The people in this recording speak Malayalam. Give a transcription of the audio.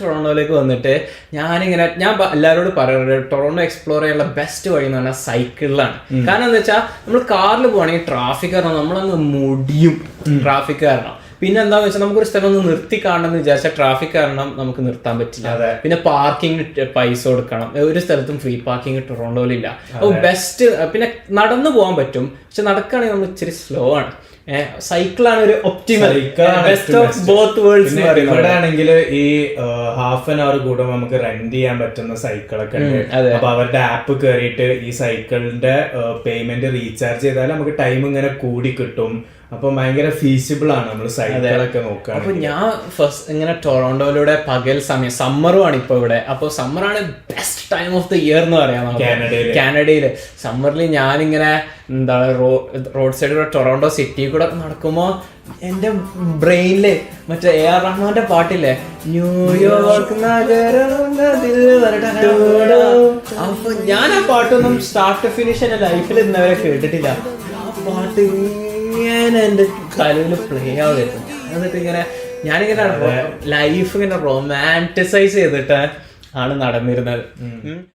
ടൊറോണ്ടോയിലേക്ക് വന്നിട്ട് ഞാൻ എല്ലാവരോടും പറയുന്നത് ടൊറോണ്ടോ എക്സ്പ്ലോർ ചെയ്യാനുള്ള ബെസ്റ്റ് വഴി എന്ന് പറഞ്ഞാൽ സൈക്കിളിലാണ്. കാരണം എന്താ വെച്ചാൽ നമ്മൾ കാറിൽ പോകണമെങ്കിൽ ട്രാഫിക് കാരണം നമ്മളങ്ങ് മുടിയും, ട്രാഫിക് കാരണം. പിന്നെ എന്താന്ന് വെച്ചാൽ നമുക്കൊരു സ്ഥലം ഒന്ന് നിർത്തി കാണണമെന്ന് വിചാരിച്ചാൽ ട്രാഫിക് കാരണം നമുക്ക് നിർത്താൻ പറ്റില്ല. പിന്നെ പാർക്കിംഗ് പൈസ കൊടുക്കണം. ഒരു സ്ഥലത്തും ഫ്രീ പാർക്കിംഗ് ടൊറോണ്ടോയിലില്ല. അപ്പോൾ ബെസ്റ്റ്. പിന്നെ നടന്നു പോകാൻ പറ്റും, പക്ഷെ നടക്കുകയാണെങ്കിൽ നമ്മൾ ഇച്ചിരി സ്ലോ ആണ്. സൈക്കിളാണ് ഒരു optimal, best of both worlds. ഇവിടെ ആണെങ്കിൽ ഈ ഹാഫ് ആൻ അവർ കൂടുമ്പോൾ നമുക്ക് റെന്റ് ചെയ്യാൻ പറ്റുന്ന സൈക്കിളൊക്കെ ഉണ്ട്. അപ്പൊ അവരുടെ ആപ്പ് കയറിയിട്ട് ഈ സൈക്കിളിന്റെ പേയ്മെന്റ് റീചാർജ് ചെയ്താൽ നമുക്ക് ടൈം ഇങ്ങനെ കൂടി കിട്ടും. അപ്പൊ ഭയങ്കര ഫീസിബിൾ ആണ് നമ്മൾ സൈക്കിളൊക്കെ നോക്കുക. അപ്പൊ ഞാൻ ഫസ്റ്റ് ഇങ്ങനെ ടൊറോണ്ടോയിലൂടെ പകൽ സമയം, സമ്മറുമാണ് ഇപ്പൊ ഇവിടെ. അപ്പൊ സമ്മറാണ് best time of the year എന്ന് പറയാം കാനഡയില്. സമ്മറിൽ ഞാനിങ്ങനെ റോഡ് സൈഡിലൂടെ ടൊറോണ്ടോ സിറ്റി കൂടെ നടക്കുമ്പോ എന്റെ ബ്രെയിനില് മറ്റേ AR റഹ്മാന്റെ പാട്ടില്ലേ, ന്യൂയോർക്ക് നഗരം. അപ്പൊ ഞാൻ ആ പാട്ടൊന്നും സ്റ്റാർട്ട് ടു ഫിനിഷ് എന്റെ ലൈഫിൽ ഇന്നവരെ കേട്ടിട്ടില്ല. ആ പാട്ട് ഇങ്ങനെ എന്റെ തലയിൽ പ്ലേ ആവുമായിരുന്നു. എന്നിട്ട് ഇങ്ങനെ ഞാനിങ്ങനെ ലൈഫ് ഇങ്ങനെ റൊമാൻറ്റിസൈസ് ചെയ്തിട്ട് ആണ് നടന്നിരുന്നത്.